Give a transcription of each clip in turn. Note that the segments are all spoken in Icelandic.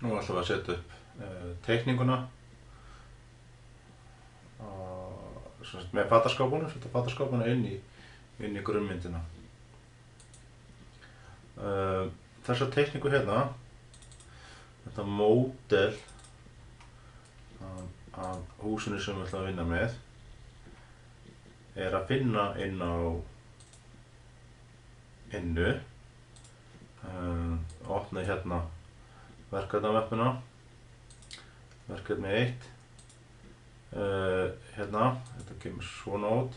Nú ætlum við að setja upp teikninguna með fataskápunum, setja fataskápuna inn í grunnmyndina. Þessa teikningu hérna, þetta módel af húsinu sem við ætlum að vinna með, er að finna inn á opna hérna verkefnamappuna, verkefni 1, hérna, þetta kemur svona út,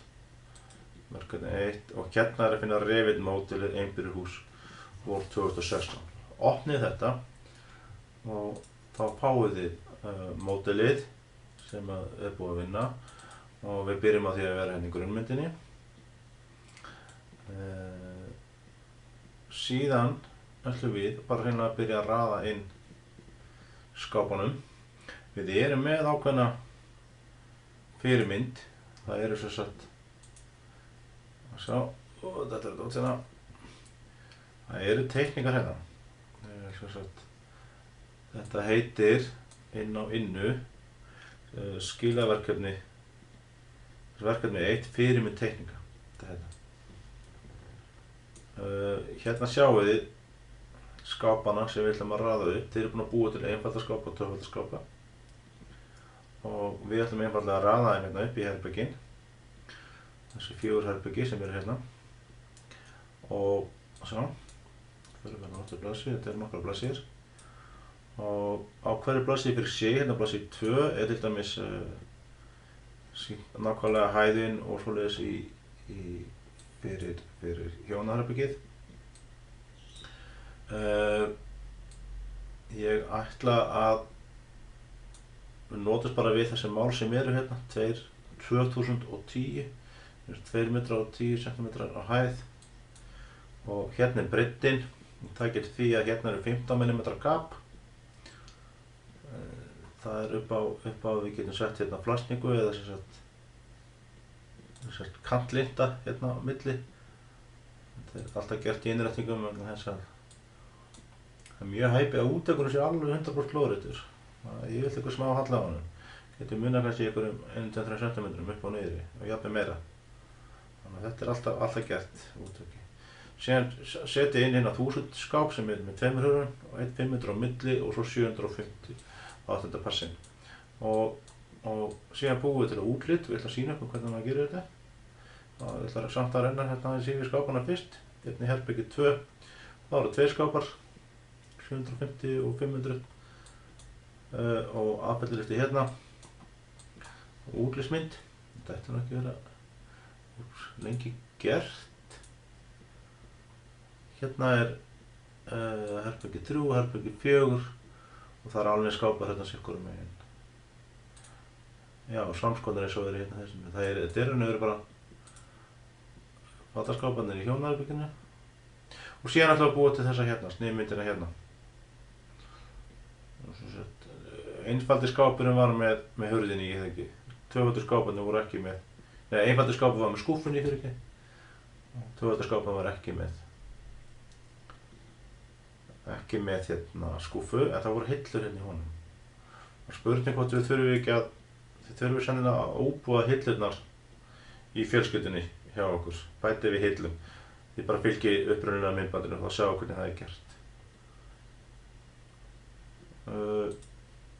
verkefni 1 og hérna er að finna Revit módelið einbýlishús vor 2016. Opnið þetta og þá fáið þið módelið sem er búið að vinna og við byrjum á því að vera hérna í grunnmyndinni. Síðan ætlum við bara að byrja að raða inn skápunum. Við erum með ákveðna fyrirmynd. Það eru sem sagt, þetta er þetta hérna. Það eru teikningar hérna. Sem sagt, þetta heitir inn á innu skilaverkefni verkefni 1 fyrirmynd teikninga. Þetta hérna. Hérna sjáum við skápana sem við ætlum að raða upp. Þeir eru búin að búa til einfalda skápa og tvöfalda skápa. Og við ætlum einfaldlega að raða þeim hérna upp í herbergin. Þessi 4 herbegi sem eru hérna. Og svo, förum við náttúrulega blaðsíðu, þetta eru nokkrar blaðsíður. Og á hverju blaðsíðu fyrir sig, hérna blaðsíðu 2, er til dæmis nákvæmlega hæðin og svoleiðis fyrir hjónaherbergið. Ég ætla að við notast bara við þessi mál sem eru hérna, 2010, 2 metrar og 10 cm á hæð og hérna er breiddin. Það getur því að hérna eru 15 mm gap. Það er upp á við getum sett hérna plastningu eða sem sagt kantlinda hérna á milli. Þetta er alltaf gert í innréttingum vegna þess að það er mjög hæpið að útekurinn sé alveg 100% lóðréttur. Ég vil eitthvað smá halla á honum. Getur munað kannski einhverjum 1-3 cm upp og niðri og jafnvel meira. Þannig að þetta er alltaf gert útöki. Síðan setja inn hérna 1000 skáp sem er með 2 hurðum og 1 500 á milli og svo 750 á 8. passin. Og síðan búum við til að útlit. Við ætlum að sýna ykkur hvernig maður gerir þetta. Við ætlum samt að renna hérna aðeins yfir skápana fyrst. Hérna í herbergi 2. Það eru 2 skápar, 750 og 500. Og aðfellilifti hérna. Og útlitsmynd. Þetta ætti nú ekki að vera lengi gert. Hérna er herbergi 3, herbergi 4 og það er alveg skápar hérna sikkurum megin. Já, samskonar eins og verið hérna þessum. Þetta eru bara fataskáparnir í hjónaherberginu. Og síðan ætlum við að búa til þessa hérna, sniðmyndina hérna. Einfaldi skápurinn var með hurðinni í, eða ekki. Tvöfaldi skáparnir voru ekki með. Nei, einfaldi skápur var með skúffunni fyrir ekki. Tvöfaldi skápurinn var ekki með hérna skúffu, en það voru hillur hérna í honum. Og spurning hvort við þurfum sennilega að óbúa hillurnar í fjölskyldunni hjá okkur, bæti við hillum. Þið bara fylgið upprunalega myndbandinu og sjá hvernig það er gert.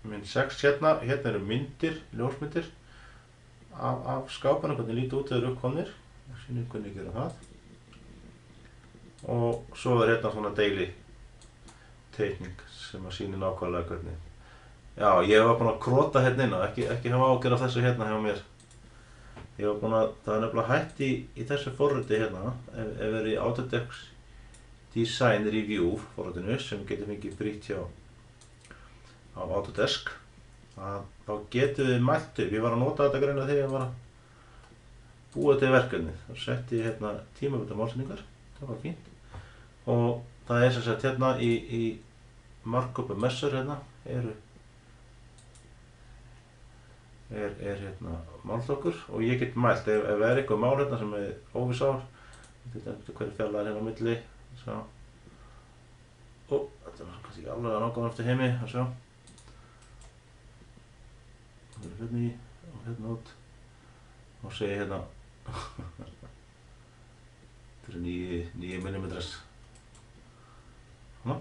Mynd 6 hérna eru myndir, ljósmyndir af skápanum, hvernig líti út þegar þeir eru uppkomnir. Sýnum hvernig gera það. Og svo er hérna svona deili teikning sem að sýni nákvæmlega hvernig. Já, ég var búinn að krota hérna inn og ekki hafa ágjörð af þessu hérna hjá mér. Ég var búinn að, það er nefnilega hægt í þessu forriti hérna, ef verið í Autodesk Design Review forritinu sem getur fengið frítt á Autodesk, þá getum við mælt upp. Ég var að nota þetta greinilega þegar ég var að búa til verkefnið. Þá setti ég hérna tímabundnar málsetningar, það var fínt. Og það er sem sagt hérna í markup og messur hérna er hérna málflokkur og ég get mælt ef er eitthvað mál hérna sem er óviss á, hverju fjallar hérna á milli. Svo. Þetta var kannski ekki alveg að nákvæmlega eftir heimi að sjá. Það hérna í og hérna út. Og segi hérna þetta eru 9 millimetrar. Svona.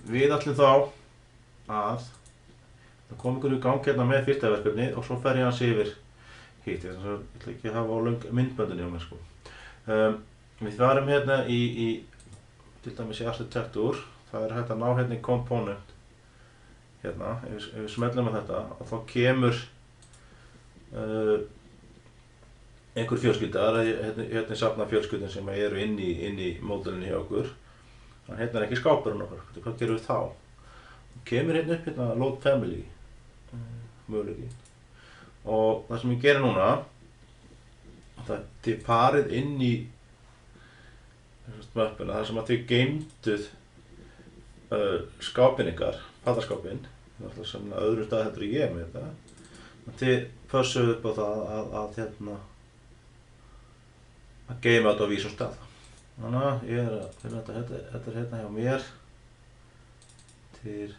Við ætlum þá að það kom ykkur í gang hérna með fyrsta verkefni og svo fer ég hans yfir hitt. Ég ætla ekki að hafa á löng myndböndin hjá mér sko. Við farum hérna í til dæmis í Architecture. Það hægt að ná hérna í Component hérna, ef við smellum með þetta og þá kemur einhver fjölskylda, hérna safna fjölskyldum sem eru inn í módelinu hjá okkur. Þannig hérna ekki skápurinn okkar. Hvað gerum við þá? Kemur hérna upp hérna Load Family möguleiki. Og það sem ég gerir núna það þið farið inn í möppuna þar sem að þið geymduð skápinn ykkar, fataskápinn, sem öðrum stað heldur ég með þetta. Þið pössuð upp á það að geyma þetta á vísum stað. Þannig að ég að finna þetta hérna hjá mér til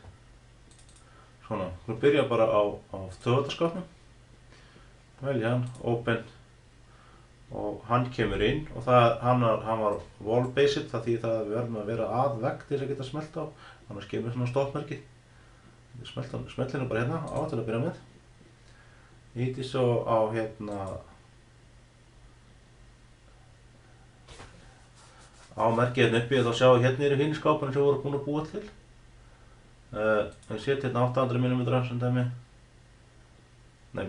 svona. Við byrjum bara á tvöfaldarskápnum, velja hann, Open og hann kemur inn og hann var wall-based, það þýðir það að við verðum að vera að vegg til þess að geta smellt á, annars kemur svona stoppmerki. Smellinu bara hérna á til að byrja með. Íti svo á hérna á merkið hérna uppi og þá sjáum við hérna eru hinn skáparnir sem við vorum búin að búa til. Við setjum hérna 800 mm sem dæmi. Nei,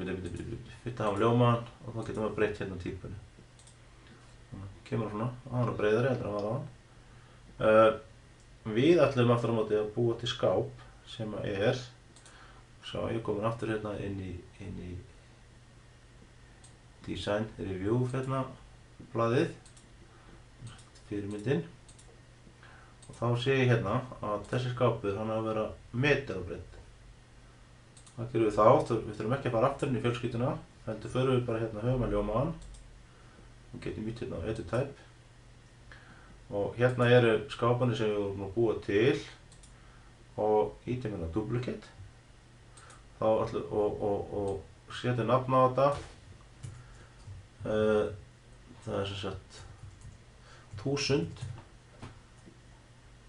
fyrst að hafa ljómaðan og þá getum við breytt hérna típunni. Kemur svona, hann er breiðari heldur en hann var á hann. Við ætlum aftur á móti að búa til skáp sem er, svo ég komin aftur hérna inn í Design Review hérna blaðið, fyrirmyndin. Og þá sé ég hérna að þessi skápur hann á að vera meterbreytt. Hvað gerum við þá? Við þurfum ekki að fara aftur inn í fjölskylduna, heldur förum við bara hérna höfum að ljómaðan og getum ítt hérna á Edit Type. Og hérna eru skáparnir sem við vorum að búa til og ítum hérna Duplicate og setjum nafn á þetta. Það er sem sagt 1000.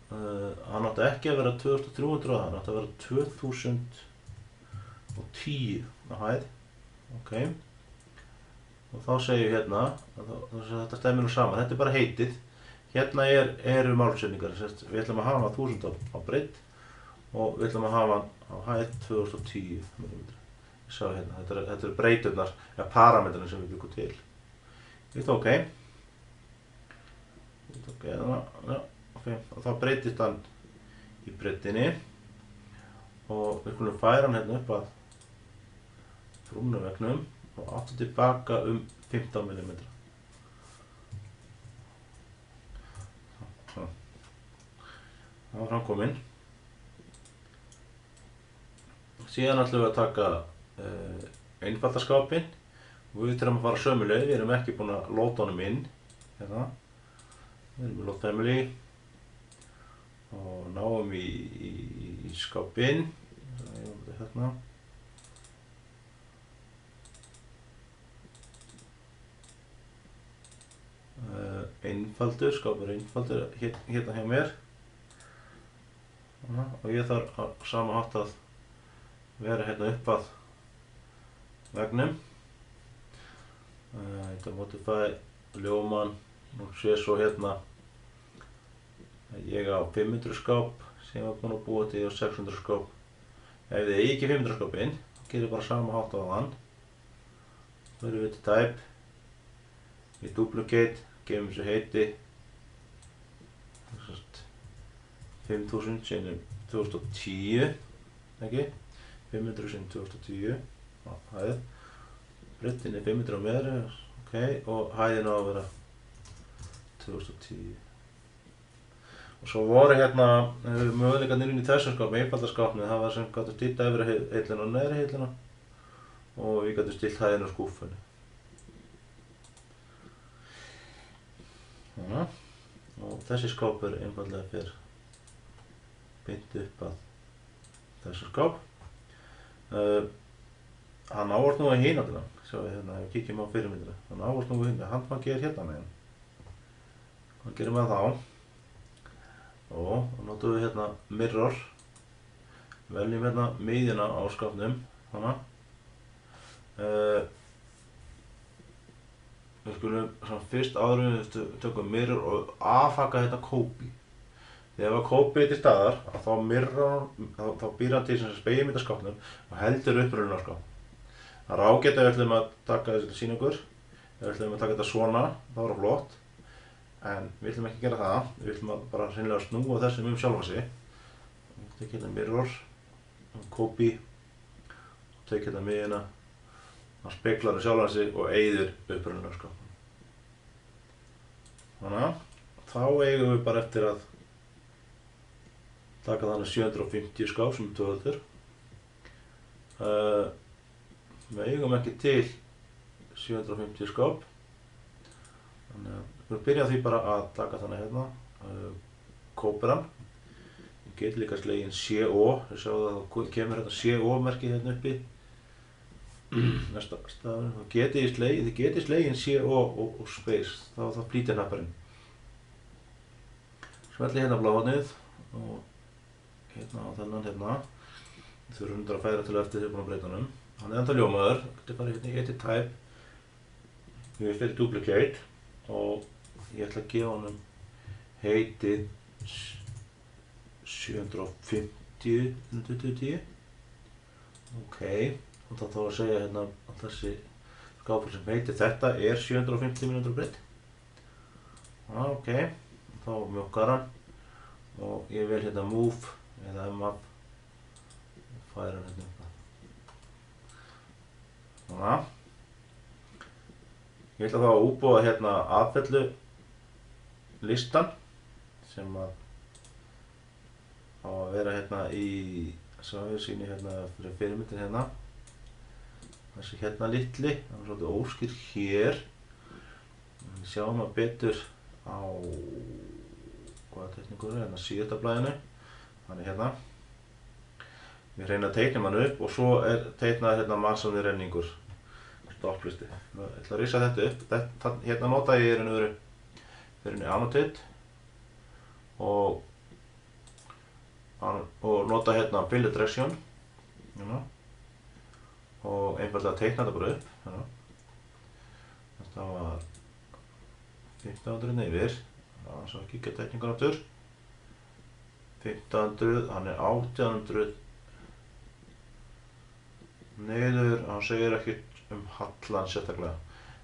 Hann átti ekki að vera 2300, hann átti að vera 2010 á hæð. Ok. Og þá segjum við hérna að þetta stemmir nú saman. Þetta er bara heitið. Hérna eru málsetningar. Við ætlum að hafa 1000 á breidd og við ætlum að hafa á hæð 2010 mm. Ég sá hérna, þetta eru breyturnar, eða parametrarnir sem við byggum til. Ég veit ok. Og þá breytist hann í breiddinni og við skulum færa hann hérna upp að brúnaveggnum og aftur tilbaka 15 mm. Það var hann kominn. Síðan ætlum við að taka einfaldarskápinn og við þurfum að fara sömu leið, við erum ekki búin að lóta honum inn. Hérna. Við erum í Load Family og náum í skápinn. Hérna. Einfaldur, skápur einfaldur hérna hjá mér. Og ég þarf á sama hátt að vera hérna upp að veggnum. Þetta modify ljóman og sé svo hérna ég á 500 skáp sem ég var búinn að búa til og 600 skáp. Ef þið eigi ekki 500 skápinn, þá gerir bara sama hátt á hann. Þá erum við til Type, við Duplicate, gefum þessu heiti 5000 sinnum 2010, ekki? 500 sinnum 2010, hæð. Breiddin er 500 meðri, ok, og hæðin á að vera 2010. Og svo voru hérna möguleikarnir inn í þessum skápnum, einfaldarskápnum, það var sem gátu stilt efri heillina og neðri heillina og við gátum stilt hæðina á skúffunni. þessi skápur einfallega fer beint upp að þessu skáp. Hann ávart nú að hina, sjáum við hérna, ef við kíkjum á fyrirmyndina. Hann ávart nú að hina, handmagi hérna megin. Hvað gerum við þá? Og notum við hérna mirror. Veljum hérna miðjuna á skápnum, hana. Við skulum fyrst áður en við tökum mirror og afhaka hérna copy. Þegar við copy til staðar, þá býr hann til spegilmynd af skápnum og heldur upprunalegu skáp. Það er ágætt ef við ætlum að taka þessi sýningur. Ef við ætlum að taka þetta svona, þá er það flott. En við ætlum ekki að gera það. Við ætlum að bara hreinlega snúa þessum sjálfa sig. Tek hérna mirror, copy, tek hérna miðjuna. Hann speglar sjálfan sig og eyðir upprunalegu skápnum. Þannig, þá eigum við bara eftir að taka þannig 750 skáp sem er tvöfaldur. Við eigum ekki til 750 skáp. Þannig að við byrjum því bara að taka þannig hérna, kóperan. Við getum líka slegin CO, við sjáum að það kemur hérna CO-merki hérna uppi. Næsta stafur, þið getið slegin CO og space, þá flýtir hnapparinn. Smelli hérna bláhornið og hérna á þennan hérna. Við þurfum að færa til eftir því búin að breyta honum. Hann er ennþá ljómaður, þetta bara hérna í edit type. Ég fyrir duplicate og ég ætla að gefa honum heitið 750 Ok, og þá að segja hérna að þessi skápur sem heitir þetta er 750 mm breidd. Ok, þá mjókkar hann og ég vel hérna move eða map og færa hann hérna upp. Svona. Ég ætla þá að útbúa hérna aðfellu listan sem á að vera hérna í, svo við sýnum hérna fyrir fyrirmyndin hérna. Þessi hérna litli, það er svolítið óskýr hér. Við sjáum að betur á, hvaða teikningur er hérna, síðasta blaðinu. Þannig hérna. Við reynum að teikna hann upp og svo er teiknað hérna Masoni renningur. Stopplisti. Ég ætla að risa þetta upp. Hérna nota ég í raun og veru fyrir annotate og nota hérna build direction og einfaldlega teikna þetta bara upp. Þetta var 1500 yfir. Svo að kíkja teikningun aftur. 1500, hann er 1800 niður, hann segir ekkert hallan sérstaklega.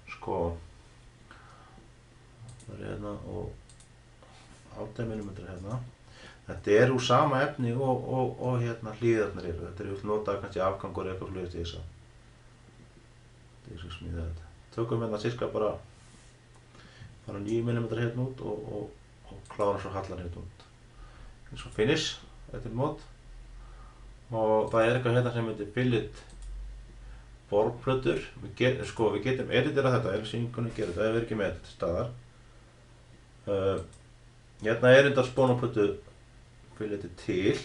Sko, það er hérna og 8 mm hérna. Þetta er úr sama efni og hérna hlíðarnar eru. Þetta er vilt notað kannski afgangur eitthvað flugur til þess að smíða þetta. Tökum hérna cirka bara 9 mm hérna út og klárum svo hallan hérna út. Eins og finish, þetta er mót. Og það er eitthvað hérna sem heitir billet borplötur. Við getum editera þetta, ef sýningunni gerir þetta, ef við erum ekki með til staðar. Hérna er reyndar spónaplötu fylgeti til,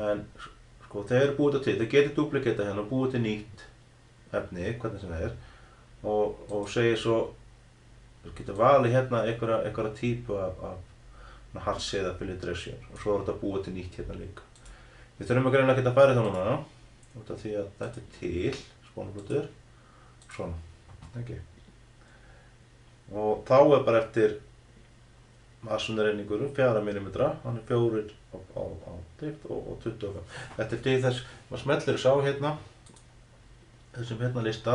en sko þegar er búið þetta til, þeir getur duplicata hérna og búið til nýtt efni, hvernig sem það er, og segir svo, þeir getur valið hérna einhverja típu af harsi eða fylgeti direction, og svo er þetta búið til nýtt hérna líka. Við þurfum að greina að geta færið það núna, út af því að þetta er til, spónaplötur, svona, ekki. Og þá er bara eftir Masoni renningur 4 mm, hann er 4 á dýpt og 25. Þetta er til þess, maður smellir sá hérna, þessum hérna lista,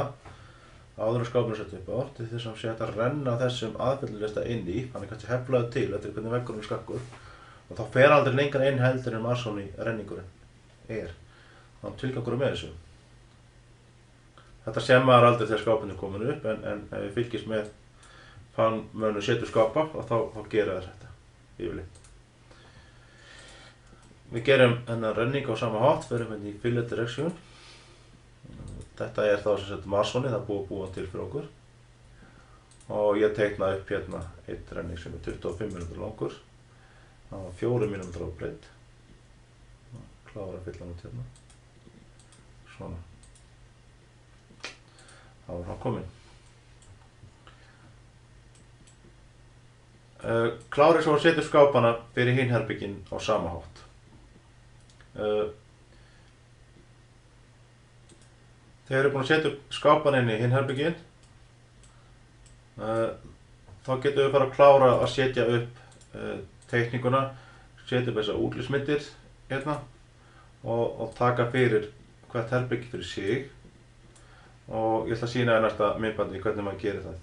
áður en skápurinn sett upp á, til þess að sé hægt að renna þessum aðfellulista inn í, hann er kannski heflaður til, þetta er hvernig veggurinn er skakkur, og þá fer aldrei lengra inn heldur en Masoni renningurinn er. Þannig að tilgangur með þessu. Þetta sem maður aldrei þegar skápurinn er komin upp, en ef við fylgjumst með mönnum setur skápa og þá gera þess þetta yfirleitt. Við gerum þennan renning á sama hátt, förum hérna í fillet direction. Þetta er þá sem sagt Masoni, það er búið að búa til fyrir okkur. og ég teikna upp hérna eitt renning sem 25 mínútur langur. Það var 4 mínútur á breidd. Klára að fylla hann út hérna. Svona. Það var hann kominn. Klárið svo að setja upp skápana fyrir hin herbergin á sama hátt. Þegar eru búin að setja upp skápana inn í hin herbergin, þá getum við fara að klára að setja upp teikninguna, setja upp þessar útlitsmyndir hérna og taka fyrir hvert herbergi fyrir sig. Og ég ætla að sýna þér næsta myndbandi hvernig maður gerir það.